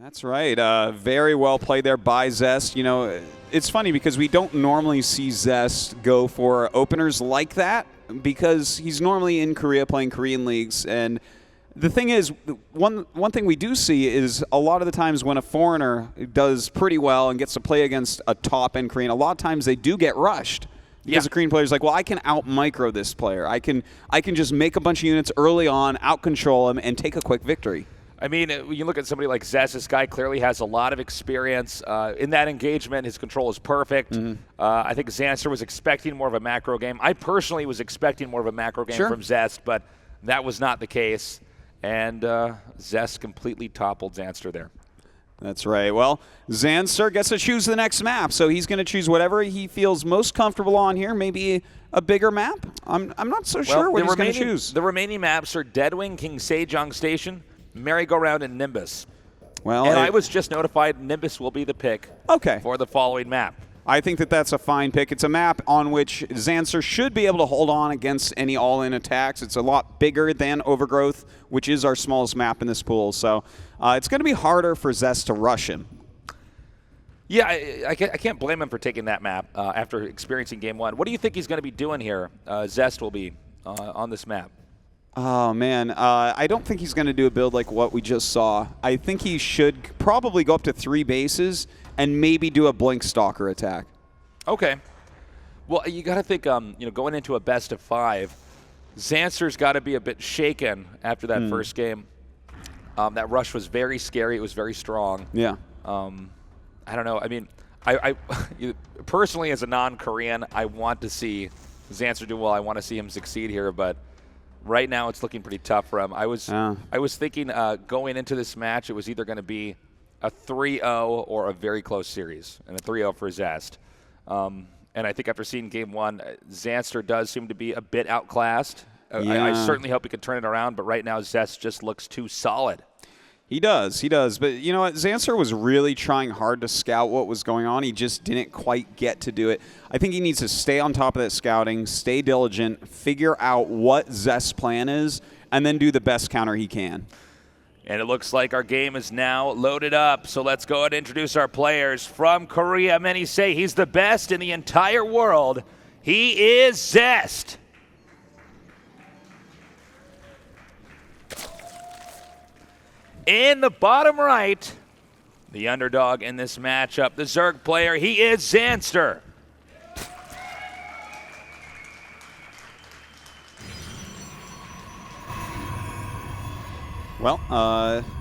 That's right. Very well played there by Zest. You know, it's funny because we don't normally see Zest go for openers like that because he's normally in Korea playing Korean leagues. And the thing is, one thing we do see is a lot of the times when a foreigner does pretty well and gets to play against a top-end Korean, a lot of times they do get rushed. Because the Korean player's like, well, I can out-micro this player. I can just make a bunch of units early on, out-control him, and take a quick victory. I mean, when you look at somebody like Zest, this guy clearly has a lot of experience. In that engagement, his control is perfect. I think Zanster was expecting more of a macro game. I personally was expecting more of a macro game from Zest, but that was not the case. And Zest completely toppled Zanster there. That's right. Well, Zanster gets to choose the next map, so he's going to choose whatever he feels most comfortable on here. Maybe a bigger map? I'm not so sure what he's going to choose. The remaining maps are Deadwing, King Sejong Station, Merry-Go-Round, and Nimbus. Well, and I was just notified Nimbus will be the pick for the following map. I think that's a fine pick. It's a map on which Zanster should be able to hold on against any all-in attacks. It's a lot bigger than Overgrowth, which is our smallest map in this pool. So it's going to be harder for Zest to rush him. Yeah, I can't blame him for taking that map after experiencing Game 1. What do you think he's going to be doing here? Zest will be on this map. Oh, man. I don't think he's going to do a build like what we just saw. I think he should probably go up to 3 bases and maybe do a Blink Stalker attack. Okay. Well, you got to think, going into a best of 5, Zanster's got to be a bit shaken after that first game. That rush was very scary. It was very strong. Yeah. I don't know. I mean, I personally, as a non-Korean, I want to see Zanster do well. I want to see him succeed here, but right now it's looking pretty tough for him. I was thinking going into this match, it was either going to be a 3-0 or a very close series, and a 3-0 for Zest. And I think after seeing Game 1, Zanster does seem to be a bit outclassed. I certainly hope he can turn it around, but right now Zest just looks too solid. He does. But you know what? Zanster was really trying hard to scout what was going on. He just didn't quite get to do it. I think he needs to stay on top of that scouting, stay diligent, figure out what Zest's plan is, and then do the best counter he can. And it looks like our game is now loaded up, so let's go ahead and introduce our players. From Korea, many say he's the best in the entire world. He is Zest. In the bottom right, the underdog in this matchup, the Zerg player, he is Zanster. Well,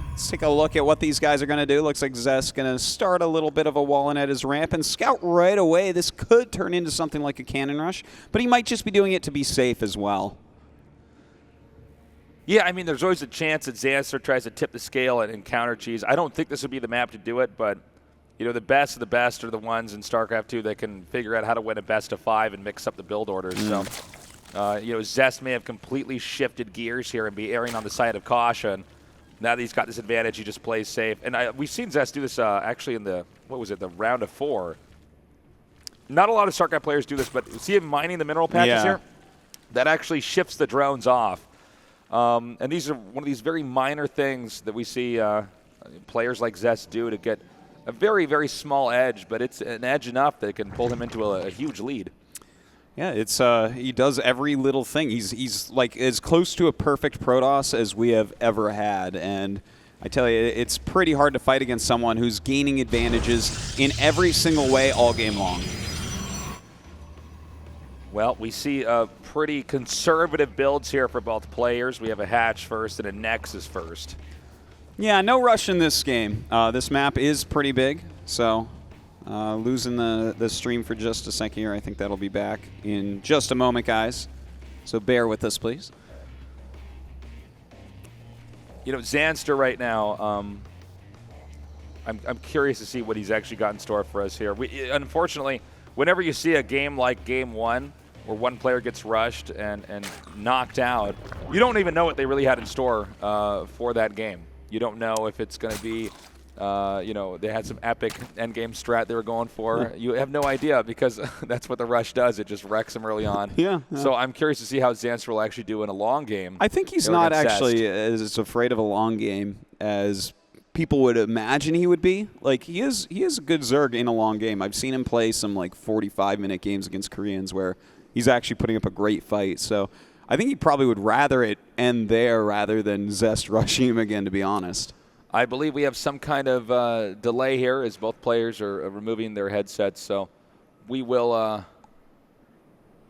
let's take a look at what these guys are going to do. Looks like Zest's going to start a little bit of a walling at his ramp and scout right away. This could turn into something like a cannon rush, but he might just be doing it to be safe as well. Yeah, I mean, there's always a chance that Zanster tries to tip the scale and counter cheese. I don't think this would be the map to do it, but the best of the best are the ones in Starcraft2 that can figure out how to win a best of 5 and mix up the build orders. So, Zest may have completely shifted gears here and be erring on the side of caution. Now that he's got this advantage, he just plays safe. And we've seen Zest do this actually in the round of 4. Not a lot of Starcraft players do this, but see him mining the mineral patches here? That actually shifts the drones off. And these are one of these very minor things that we see players like Zest do to get a very, very small edge, but it's an edge enough that it can pull him into a huge lead. Yeah, it's he does every little thing. He's like as close to a perfect Protoss as we have ever had, and I tell you, it's pretty hard to fight against someone who's gaining advantages in every single way all game long. Well, we see pretty conservative builds here for both players. We have a Hatch first and a Nexus first. Yeah, no rush in this game. This map is pretty big, so losing the stream for just a second here. I think that'll be back in just a moment, guys. So bear with us, please. Zanster right now, I'm curious to see what he's actually got in store for us here. Unfortunately, whenever you see a game like Game 1, where one player gets rushed and knocked out, you don't even know what they really had in store for that game. You don't know if it's going to be, they had some epic endgame strat they were going for. You have no idea because that's what the rush does. It just wrecks them early on. Yeah. So I'm curious to see how Zanster will actually do in a long game. I think he's not actually as afraid of a long game as people would imagine he would be. Like, he is a good Zerg in a long game. I've seen him play some, like, 45-minute games against Koreans where he's actually putting up a great fight. So I think he probably would rather it end there rather than Zest rushing him again, to be honest. I believe we have some kind of delay here as both players are removing their headsets. So we will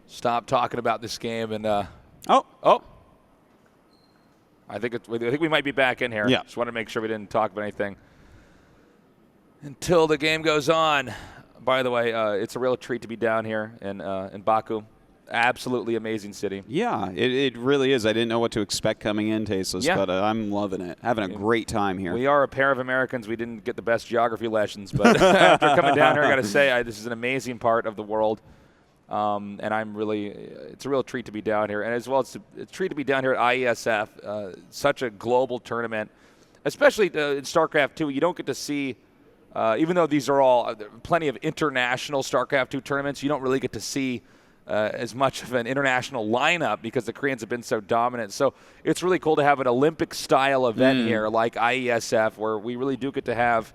stop talking about this game and oh. I think we might be back in here. Yeah. Just want to make sure we didn't talk about anything until the game goes on. By the way, it's a real treat to be down here in Baku. Absolutely amazing city. Yeah, it really is. I didn't know what to expect coming in, Tasteless, but I'm loving it. Having a great time here. We are a pair of Americans. We didn't get the best geography lessons, but after coming down here, I got to say, this is an amazing part of the world. And it's a real treat to be down here. And as well, it's a treat to be down here at IeSF, such a global tournament, especially in Starcraft 2. You don't get to see, even though these are all plenty of international Starcraft 2 tournaments, you don't really get to see as much of an international lineup because the Koreans have been so dominant. So it's really cool to have an Olympic-style event here like IeSF, where we really do get to have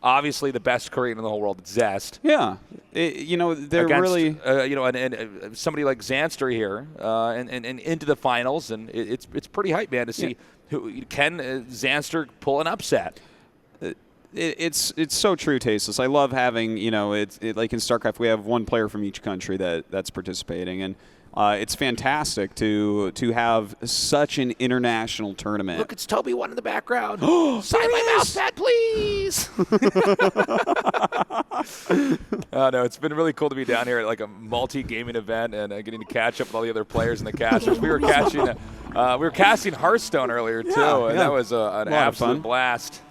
obviously the best Korean in the whole world, Zest. Yeah, they're against, really and somebody like Zanster here, and into the finals, and it's pretty hype, man, to see who can Zanster pull an upset. It's so true, Tasteless. I love having like in StarCraft we have one player from each country that's participating, and it's fantastic to have such an international tournament. Look, it's Toby one in the background. Sign my mouse pad, please. No, it's been really cool to be down here at like a multi-gaming event and getting to catch up with all the other players and the casters. We were casting Hearthstone earlier too, and that was an absolute blast.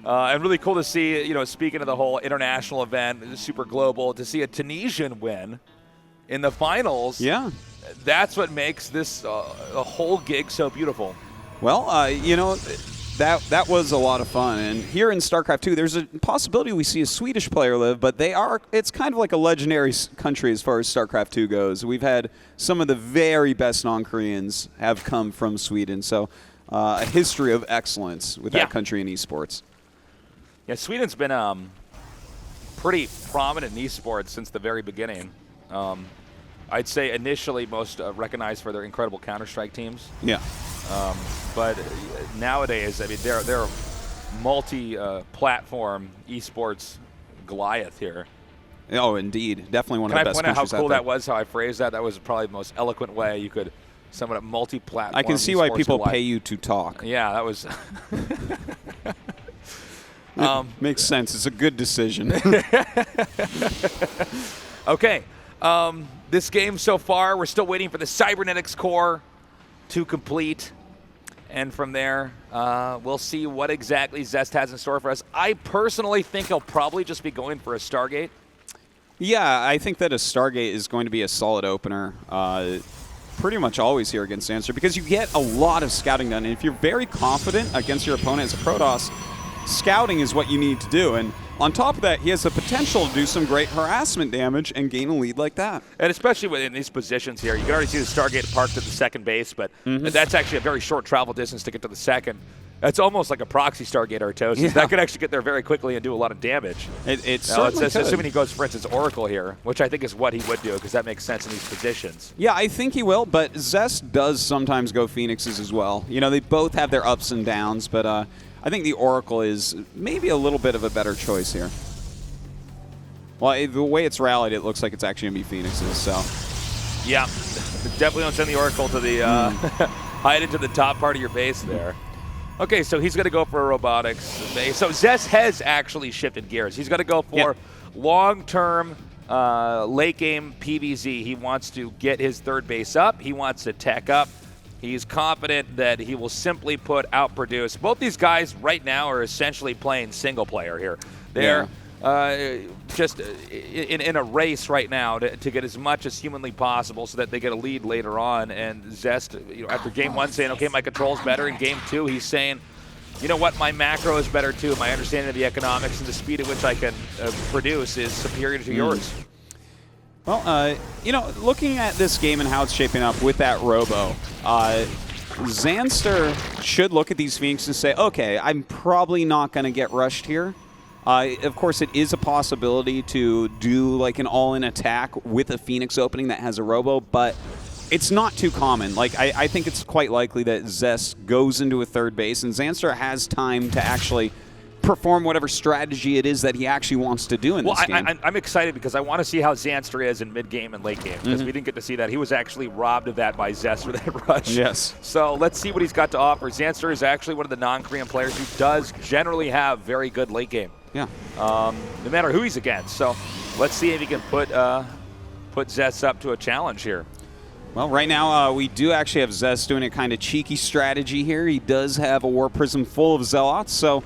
And really cool to see, speaking of the whole international event, super global, to see a Tunisian win in the finals. Yeah. That's what makes this the whole gig so beautiful. Well, that was a lot of fun. And here in StarCraft 2, there's a possibility we see a Swedish player live, but it's kind of like a legendary country as far as StarCraft 2 goes. We've had some of the very best non-Koreans have come from Sweden. So a history of excellence with that country in esports. Yeah, Sweden's been pretty prominent in esports since the very beginning. I'd say initially most recognized for their incredible Counter-Strike teams. Yeah. But nowadays, I mean, they're a multi-platform esports Goliath here. Oh, indeed. Definitely one of the best countries out there. Can I point out how cool that was, how I phrased that? That was probably the most eloquent way you could sum it up, multi-platform. I can see why people pay you to talk. Yeah, that was... Makes sense. It's a good decision. Okay. This game so far, we're still waiting for the cybernetics core to complete. And from there, we'll see what exactly Zest has in store for us. I personally think he'll probably just be going for a Stargate. Yeah, I think that a Stargate is going to be a solid opener. Pretty much always here against Zanster because you get a lot of scouting done. And if you're very confident against your opponent as a Protoss, scouting is what you need to do. And on top of that, he has the potential to do some great harassment damage and gain a lead like that. And especially within these positions here, you can already see the Stargate parked at the second base, but that's actually a very short travel distance to get to the second. That's almost like a proxy Stargate Artosis. Yeah. That could actually get there very quickly and do a lot of damage. Assuming he goes, for instance, Oracle here, which I think is what he would do because that makes sense in these positions. Yeah, I think he will, but Zest does sometimes go Phoenixes as well. They both have their ups and downs, but I think the Oracle is maybe a little bit of a better choice here. Well, the way it's rallied, it looks like it's actually going to be Phoenixes, so. Yeah, definitely don't send the Oracle to the hide into the top part of your base there. Okay, so he's going to go for a robotics base. So Zest has actually shifted gears. He's going to go for long-term late game PvZ. He wants to get his third base up. He wants to tech up. He's confident that he will simply outproduce. Both these guys right now are essentially playing single player here. They're just in a race right now to get as much as humanly possible so that they get a lead later on. And Zest, after game one saying, okay, my control's better. In game two, he's saying, you know what, my macro is better too. My understanding of the economics and the speed at which I can produce is superior to yours. Well, looking at this game and how it's shaping up with that Robo, Zanster should look at these Phoenixes and say, okay, I'm probably not going to get rushed here. Of course, it is a possibility to do like an all-in attack with a Phoenix opening that has a robo, but it's not too common. Like, I think it's quite likely that Zest goes into a third base, and Zanster has time to actually perform whatever strategy it is that he actually wants to do in this game. I'm excited because I want to see how Zanster is in mid-game and late game, because we didn't get to see that. He was actually robbed of that by Zest with that rush. Yes. So let's see what he's got to offer. Zanster is actually one of the non-Korean players who does generally have very good late game. Yeah. No matter who he's against. So let's see if he can put Zest up to a challenge here. Well, right now we do actually have Zest doing a kind of cheeky strategy here. He does have a War Prism full of Zealots, so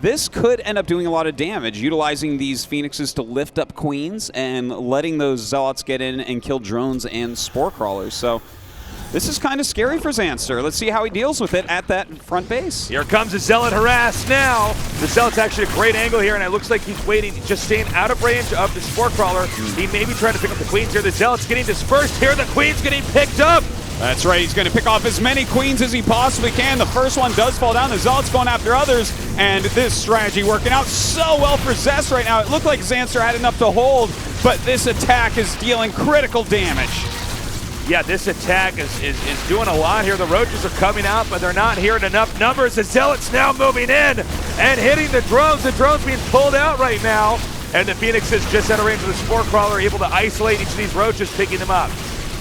this could end up doing a lot of damage, utilizing these Phoenixes to lift up Queens and letting those Zealots get in and kill drones and Spore Crawlers. So this is kind of scary for Zanster. Let's see how he deals with it at that front base. Here comes a Zealot harass now. The Zealot's actually a great angle here, and it looks like he's waiting, just staying out of range of the Spore Crawler. He may be trying to pick up the Queens here. The Zealot's getting dispersed here. The Queen's getting picked up. That's right. He's going to pick off as many Queens as he possibly can. The first one does fall down. The Zealot's going after others, and this strategy working out so well for Zest right now. It looked like Zanster had enough to hold, but this attack is dealing critical damage. Yeah, this attack is doing a lot here. The Roaches are coming out, but they're not here in enough numbers. The Zealot's now moving in and hitting the drones. The drones being pulled out right now. And the Phoenix is just out of range of the Spore Crawler, able to isolate each of these Roaches, picking them up.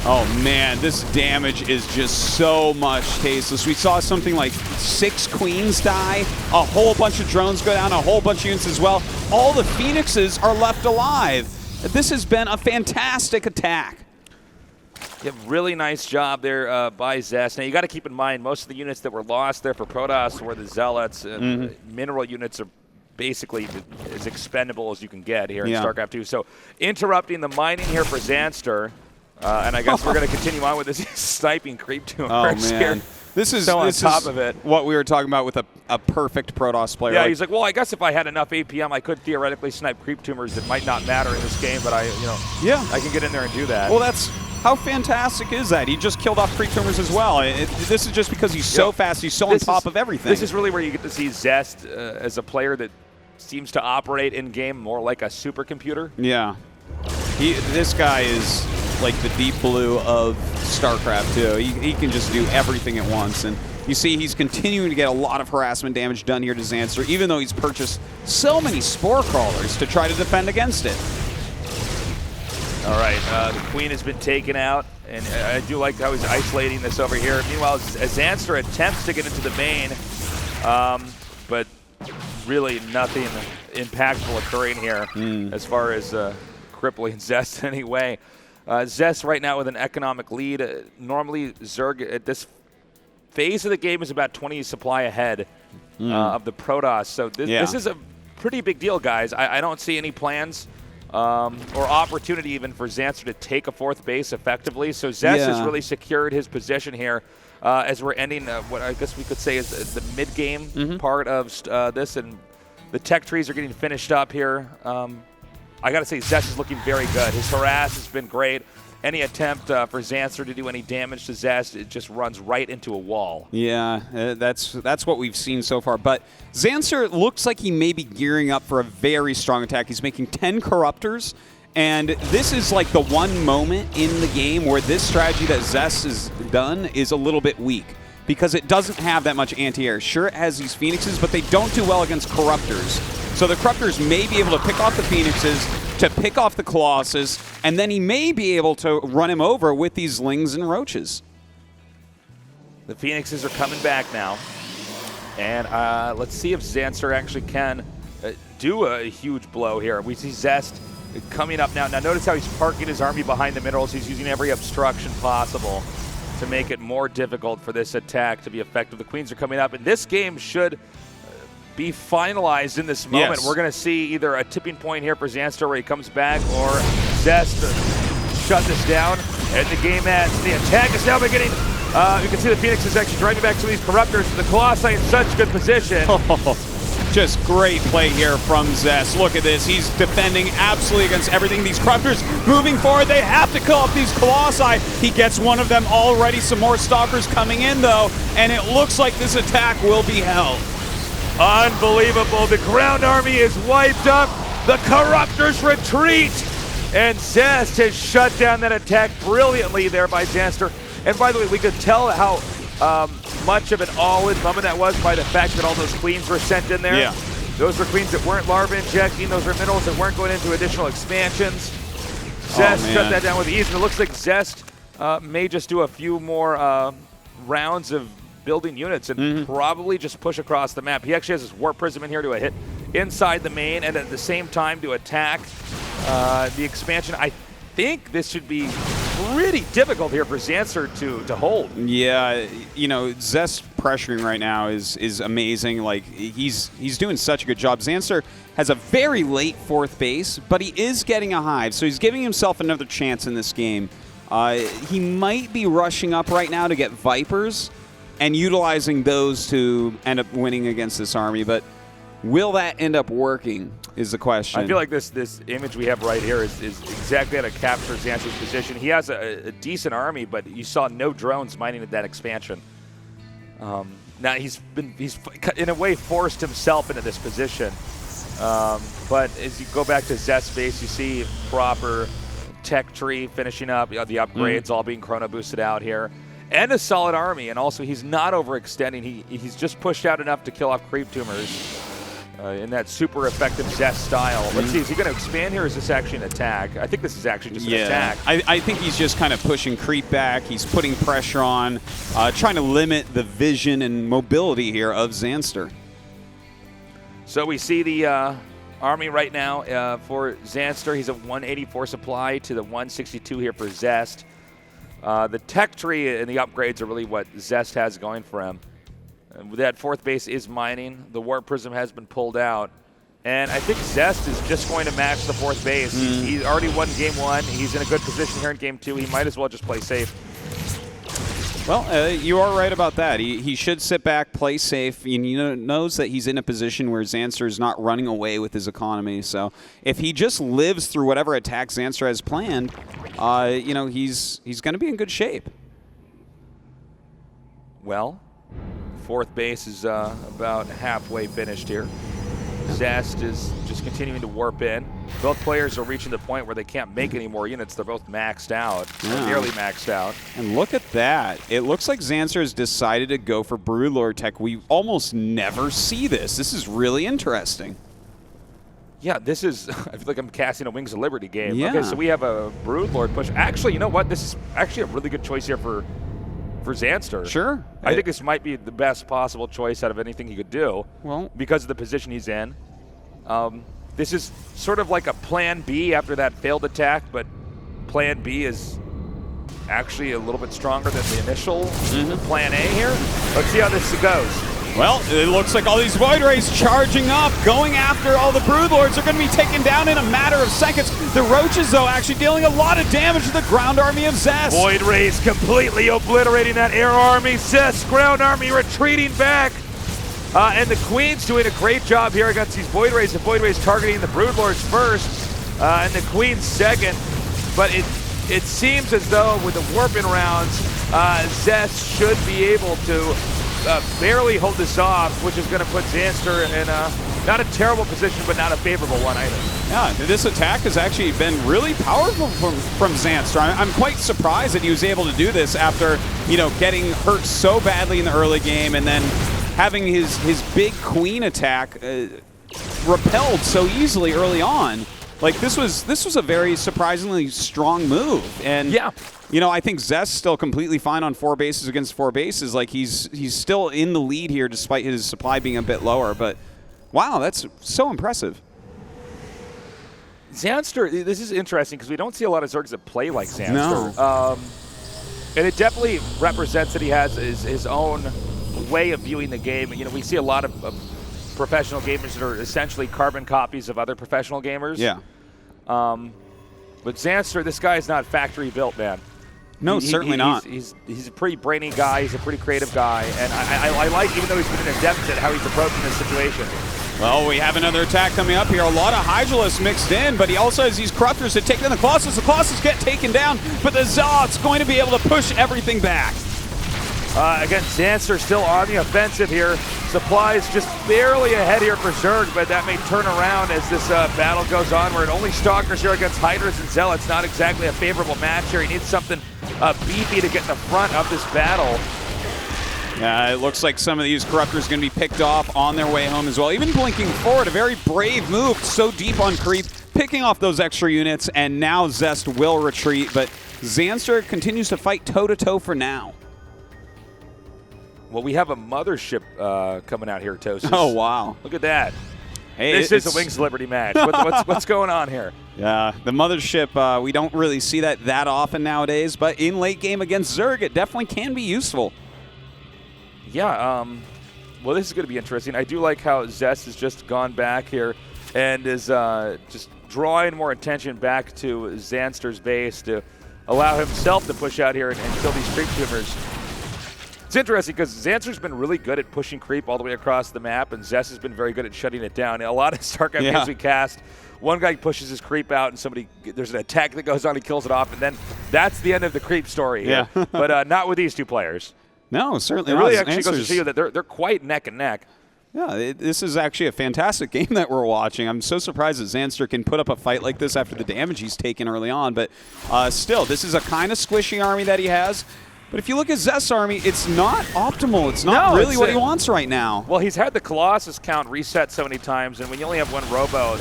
Oh man, this damage is just so much tasteless. We saw something like 6 Queens die, a whole bunch of drones go down, a whole bunch of units as well. All the Phoenixes are left alive. This has been a fantastic attack. Yeah, really nice job there by Zest. Now, you got to keep in mind, most of the units that were lost there for Protoss were the Zealots. Mineral units are basically as expendable as you can get here in StarCraft2. So, interrupting the mining here for Zanster. And I guess we're going to continue on with this sniping creep tumors. Oh, man. Here. This is of it. What we were talking about with a perfect Protoss player. Yeah, he's like, well, I guess if I had enough APM, I could theoretically snipe creep tumors that might not matter in this game, but I can get in there and do that. Well, that's how fantastic is that? He just killed off creep tumors as well. This is just because he's so fast. He's so on top of everything. This is really where you get to see Zest as a player that seems to operate in game more like a supercomputer. Yeah, this guy is like the deep blue of StarCraft2. He can just do everything at once. And you see he's continuing to get a lot of harassment damage done here to Zanster, even though he's purchased so many Spore Crawlers to try to defend against it. All right, the Queen has been taken out, and I do like how he's isolating this over here. Meanwhile, Zanster attempts to get into the main, but really nothing impactful occurring here as far as crippling Zest anyway. Zest right now with an economic lead. Normally, Zerg at this phase of the game is about 20 supply ahead of the Protoss. So this is a pretty big deal, guys. I don't see any plans or opportunity even for Zanster to take a 4th base effectively. So Zest has really secured his position here as we're ending what I guess we could say is the mid-game part of this, and the tech trees are getting finished up here. I got to say, Zest is looking very good. His harass has been great. Any attempt for Zanster to do any damage to Zest, it just runs right into a wall. Yeah, that's what we've seen so far. But Zanster looks like he may be gearing up for a very strong attack. He's making 10 Corruptors, and this is like the one moment in the game where this strategy that Zest has done is a little bit weak, because it doesn't have that much anti-air. Sure, it has these Phoenixes, but they don't do well against Corruptors. So the Corruptors may be able to pick off the Phoenixes, to pick off the Colossus, and then he may be able to run him over with these Lings and Roaches. The Phoenixes are coming back now. And let's see if Zanster actually can do a huge blow here. We see Zest coming up now. Now notice how he's parking his army behind the minerals. He's using every obstruction possible to make it more difficult for this attack to be effective. The Queens are coming up, and this game should be finalized in this moment. Yes. We're going to see either a tipping point here for Zanster where he comes back, or Zest shut this down, and the game ends. The attack is now beginning. You can see the Phoenix is actually driving back to these Corruptors. The Colossi in such good position. Just great play here from Zest. Look at this. He's defending absolutely against everything. These Corruptors moving forward. They have to kill off these Colossi. He gets one of them already. Some more Stalkers coming in, though, and it looks like this attack will be held. Unbelievable. The ground army is wiped up. The Corruptors retreat. And Zest has shut down that attack brilliantly there by Zanster. And by the way, we could tell how much of an all-in moment that was by the fact that all those queens were sent in there. Yeah. Those were queens that weren't larva injecting. Those were minerals that weren't going into additional expansions. Zest shut that down with ease. And it looks like Zest may just do a few more rounds of building units and probably just push across the map. He actually has his Warp Prism in here to hit inside the main and at the same time to attack the expansion. I think this should be pretty difficult here for Zanster to hold. Yeah, you know, Zest pressuring right now is amazing. Like, he's doing such a good job. Zanster has a very late 4th base, but he is getting a hive, so he's giving himself another chance in this game. He might be rushing up right now to get Vipers and utilizing those to end up winning against this army, but will that end up working is the question. I feel like this image we have right here is exactly how to capture Zanster's position. He has a decent army, but you saw no drones mining at that expansion. Now he's in a way forced himself into this position. But as you go back to Zest's base, you see proper tech tree finishing up, the upgrades all being chrono boosted out here. And a solid army, and also he's not overextending. He's just pushed out enough to kill off creep tumors in that super effective Zest style. Let's see, is he going to expand here, or is this actually an attack? I think this is actually just an attack. I think he's just kind of pushing creep back. He's putting pressure on, trying to limit the vision and mobility here of Zanster. So we see the army right now for Zanster. He's at 184 supply to the 162 here for Zest. The tech tree and the upgrades are really what Zest has going for him. And that 4th base is mining. The Warp Prism has been pulled out. And I think Zest is just going to match the 4th base. He's already won game 1. He's in a good position here in game 2. He might as well just play safe. Well, you are right about that. He should sit back, play safe. He knows that he's in a position where Zanster is not running away with his economy. So if he just lives through whatever attack Zanster has planned, you know, he's going to be in good shape. Well, 4th base is about halfway finished here. Zest is just continuing to warp in. Both players are reaching the point where they can't make any more units. They're both maxed out, nearly maxed out. And look at that. It looks like Zanster has decided to go for Broodlord tech. We almost never see this. This is really interesting. Yeah, this is, I feel like I'm casting a Wings of Liberty game. Yeah. Okay, so we have a Broodlord push. Actually, you know what? This is actually a really good choice here for Zanster. Sure. I think this might be the best possible choice out of anything he could do. Well, because of the position he's in. This is sort of like a plan B after that failed attack, but plan B is actually a little bit stronger than the initial plan A here. Let's see how this goes. Well, it looks like all these Void Rays charging up, going after all the Broodlords. They're going to be taken down in a matter of seconds. The Roaches, though, actually dealing a lot of damage to the ground army of Zest. Void Rays completely obliterating that air army. Zest ground army retreating back. And the Queen's doing a great job here against these Void Rays. The Void Rays targeting the Broodlords first, and the Queen second. But it seems as though with the warping rounds, Zest should be able to barely hold this off, which is going to put Zanster in not a terrible position, but not a favorable one either. Yeah, this attack has actually been really powerful from Zanster. I'm quite surprised that he was able to do this after, you know, getting hurt so badly in the early game and then having his big Queen attack repelled so easily early on. Like, this was a very surprisingly strong move. And yeah. You know, I think Zest's still completely fine on 4 bases against 4 bases. Like, he's still in the lead here despite his supply being a bit lower. But, wow, that's so impressive. Zanster, this is interesting because we don't see a lot of Zergs that play like Zanster. No. And it definitely represents that he has his own way of viewing the game. You know, we see a lot of professional gamers that are essentially carbon copies of other professional gamers. Yeah. But Zanster, this guy is not factory built, man. No, certainly not. He's a pretty brainy guy. He's a pretty creative guy. And I like, even though he's been in a deficit, how he's approaching this situation. Well, we have another attack coming up here. A lot of Hydralisks mixed in, but he also has these Corruptors to take down the Colossus. The Colossus get taken down, but the Zealot's going to be able to push everything back. Again, Zanster still on the offensive here. Supplies just barely ahead here for Zerg, but that may turn around as this battle goes onward. Only Stalkers here against Hydras and Zealots. Not exactly a favorable match here. He needs something beefy to get in the front of this battle. Yeah, it looks like some of these Corruptors are going to be picked off on their way home as well. Even blinking forward, a very brave move, so deep on creep, picking off those extra units, and now Zest will retreat, but Zanster continues to fight toe-to-toe for now. Well, we have a mothership coming out here, Tosis. Oh, wow. Look at that. Hey, this is a Wings Liberty match. What's going on here? Yeah, the mothership, we don't really see that often nowadays, but in late game against Zerg, it definitely can be useful. Yeah, well, this is going to be interesting. I do like how Zest has just gone back here and is just drawing more attention back to Zanster's base to allow himself to push out here and kill these creep tumors. It's interesting because Zanster's been really good at pushing creep all the way across the map, and Zest has been very good at shutting it down. A lot of Starcraft games we cast, one guy pushes his creep out, and there's an attack that goes on, he kills it off, and then that's the end of the creep story here. Yeah. But not with these two players. No, certainly It not. really actually goes to show you that they're quite neck and neck. Yeah, this is actually a fantastic game that we're watching. I'm so surprised that Zanster can put up a fight like this after the damage he's taken early on, but still, this is a kind of squishy army that he has. But if you look at Zest's army, it's not optimal. It's not really what he wants right now. Well, he's had the Colossus count reset so many times, and when you only have one Robo,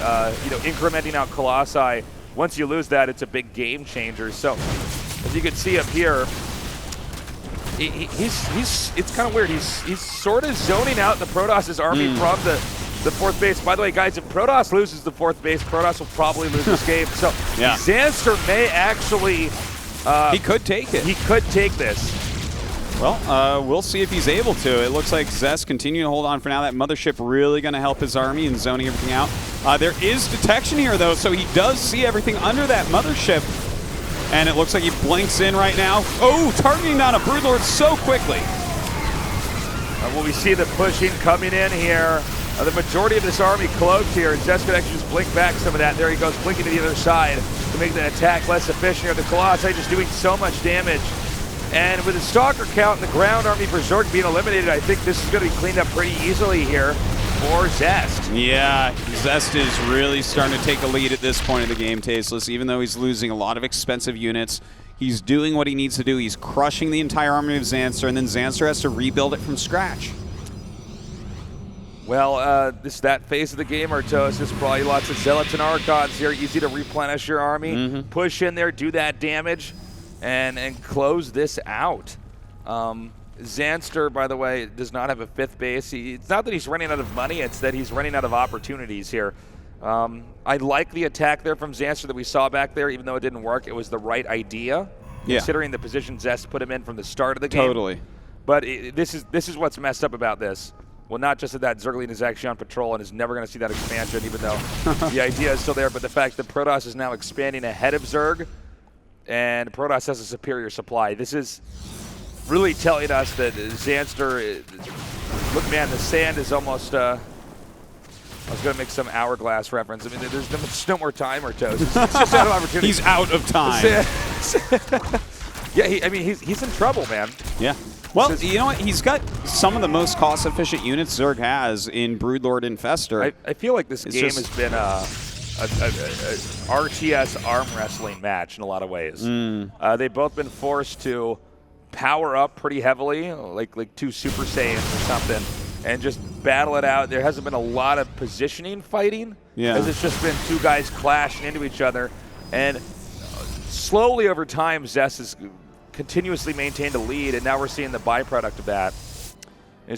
incrementing out Colossi, once you lose that, it's a big game changer. So, as you can see up here, it's kind of weird. He's sort of zoning out the Protoss' army from the fourth base. By the way, guys, if Protoss loses the fourth base, Protoss will probably lose this game. So, Zanster may actually... he could take it. He could take this. Well, we'll see if he's able to. It looks like Zest continuing to hold on for now. That mothership really going to help his army in zoning everything out. There is detection here, though, so he does see everything under that mothership. And it looks like he blinks in right now. Oh, targeting down a Broodlord so quickly. Well, we see the pushing coming in here. The majority of this army cloaked here. Zest could actually just blink back some of that. There he goes, blinking to the other side to make the attack less efficient here. The Colossi just doing so much damage. And with the Stalker count and the ground army Berserk being eliminated, I think this is going to be cleaned up pretty easily here for Zest. Yeah, Zest is really starting to take a lead at this point of the game, Tasteless. Even though he's losing a lot of expensive units, he's doing what he needs to do. He's crushing the entire army of Zanster, and then Zanster has to rebuild it from scratch. Well, this is that phase of the game, Artos. There's probably lots of Zealots and Archons here. Easy to replenish your army. Push in there, do that damage, and close this out. Zanster, by the way, does not have a fifth base. It's not that he's running out of money, it's that he's running out of opportunities here. I like the attack there from Zanster that we saw back there, even though it didn't work. It was the right idea, considering the position Zest put him in from the start of the game. Totally. But this is what's messed up about this. Well, not just that Zergling is actually on patrol and is never going to see that expansion, even though the idea is still there, but the fact that Protoss is now expanding ahead of Zerg, and Protoss has a superior supply. This is really telling us that Zanster, look, man, the sand is almost, I was going to make some hourglass reference. I mean, there's no more time, Artos. It's just out of opportunity. He's out of time. Yeah, he's in trouble, man. Yeah. Well, you know what? He's got some of the most cost-efficient units Zerg has in Broodlord and Fester. I feel like this game has been a RTS arm wrestling match in a lot of ways. They've both been forced to power up pretty heavily, like two Super Saiyans or something, and just battle it out. There hasn't been a lot of positioning fighting, as it's just been two guys clashing into each other. And slowly over time, Zest has continuously maintained a lead, and now we're seeing the byproduct of that,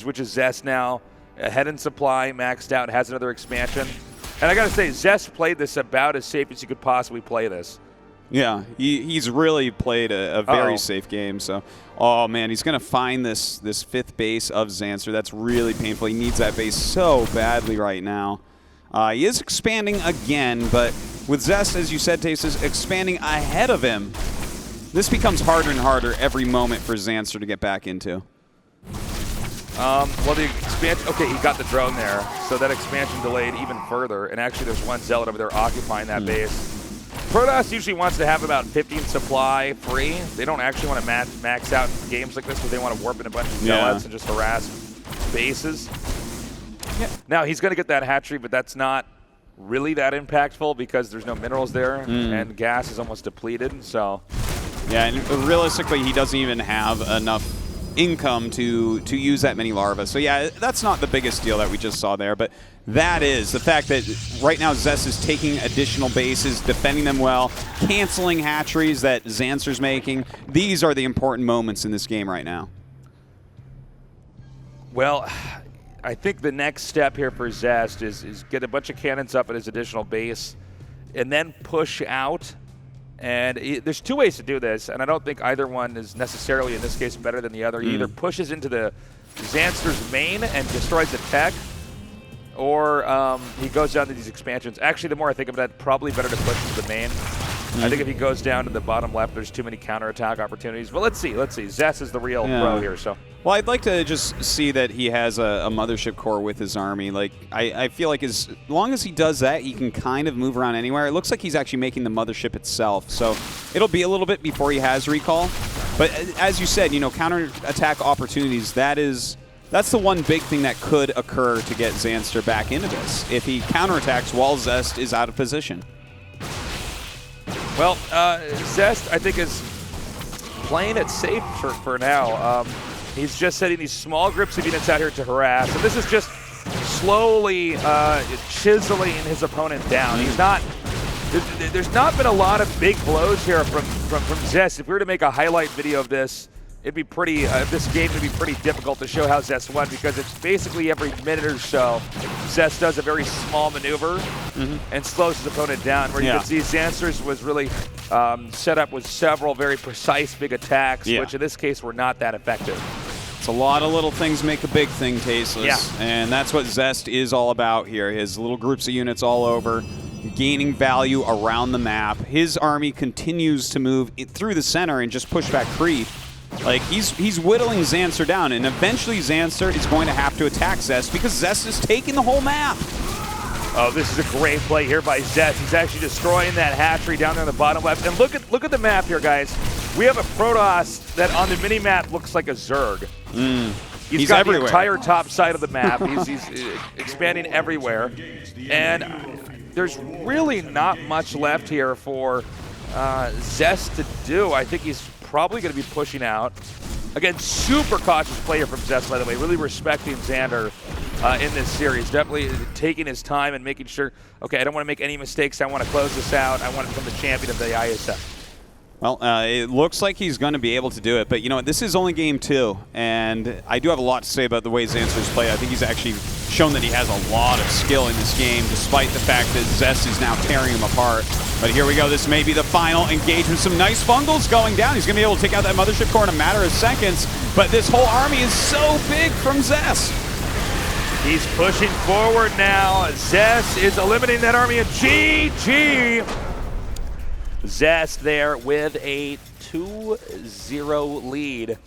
which is Zest now ahead in supply, maxed out, has another expansion. And I got to say, Zest played this about as safe as you could possibly play this. Yeah, he's really played a very safe game. So, oh man, he's going to find this fifth base of Zanster. That's really painful. He needs that base so badly right now. He is expanding again, but with Zest, as you said, Taste, is expanding ahead of him. This becomes harder and harder every moment for Zanster to get back into. Well, the expansion, okay, he got the drone there, so that expansion delayed even further, and actually there's one zealot over there occupying that base. Protoss usually wants to have about 15 supply free. They don't actually want to max out games like this because they want to warp in a bunch of zealots and just harass bases. Yeah. Now, he's going to get that hatchery, but that's not really that impactful because there's no minerals there, and gas is almost depleted, so. Yeah, and realistically, he doesn't even have enough income to use that many larvae. So yeah, that's not the biggest deal that we just saw there, but that is the fact that right now Zest is taking additional bases, defending them well, canceling hatcheries that Zanster's making. These are the important moments in this game right now. Well, I think the next step here for Zest is get a bunch of cannons up at his additional base and then push out. And there's two ways to do this, and I don't think either one is necessarily, in this case, better than the other. He either pushes into the Zanster's main and destroys the tech, or he goes down to these expansions. Actually, the more I think of it, probably better to push into the main. I think if he goes down to the bottom left, there's too many counterattack opportunities. But let's see. Zest is the real pro here. So. Well, I'd like to just see that he has a mothership core with his army. Like, I feel like as long as he does that, he can kind of move around anywhere. It looks like he's actually making the mothership itself. So it'll be a little bit before he has recall. But as you said, you know, counterattack opportunities, that's the one big thing that could occur to get Zanster back into this, if he counterattacks while Zest is out of position. Well, Zest, I think, is playing it safe for now. He's just setting these small groups of units out here to harass, and this is just slowly chiseling his opponent down. He's not. There's not been a lot of big blows here from Zest. If we were to make a highlight video of this, it'd be pretty. This game would be pretty difficult to show how Zest won because it's basically every minute or so, Zest does a very small maneuver and slows his opponent down. Where you can see Zanster's was really set up with several very precise big attacks, which in this case were not that effective. It's a lot of little things make a big thing, Tasteless. And that's what Zest is all about here. His little groups of units all over, gaining value around the map. His army continues to move through the center and just push back creep. Like, he's whittling Zanster down, and eventually Zanster is going to have to attack Zest because Zest is taking the whole map. Oh, this is a great play here by Zest. He's actually destroying that hatchery down there on the bottom left. And look at the map here, guys. We have a Protoss that on the mini-map looks like a Zerg. He's got everywhere. The entire top side of the map. He's expanding everywhere. And there's really not much left here for Zest to do. I think he's probably going to be pushing out. Again, super cautious player from Zest, by the way. Really respecting Xander in this series. Definitely taking his time and making sure, okay, I don't want to make any mistakes. I want to close this out. I want to become the champion of the IeSF. Well, it looks like he's going to be able to do it, but you know what? This is only game 2, and I do have a lot to say about the way Zanster's played. I think he's actually shown that he has a lot of skill in this game, despite the fact that Zest is now tearing him apart. But here we go. This may be the final engagement. Some nice fungals going down. He's going to be able to take out that mothership core in a matter of seconds, but this whole army is so big from Zest. He's pushing forward now. Zest is eliminating that army, and GG! Zest there with a 2-0 lead.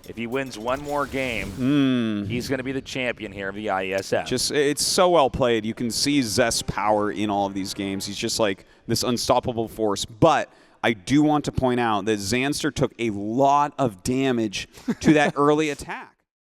If he wins one more game, he's going to be the champion here of the IeSF. It's so well played. You can see Zest's power in all of these games. He's just like this unstoppable force. But I do want to point out that Zanster took a lot of damage to that early attack.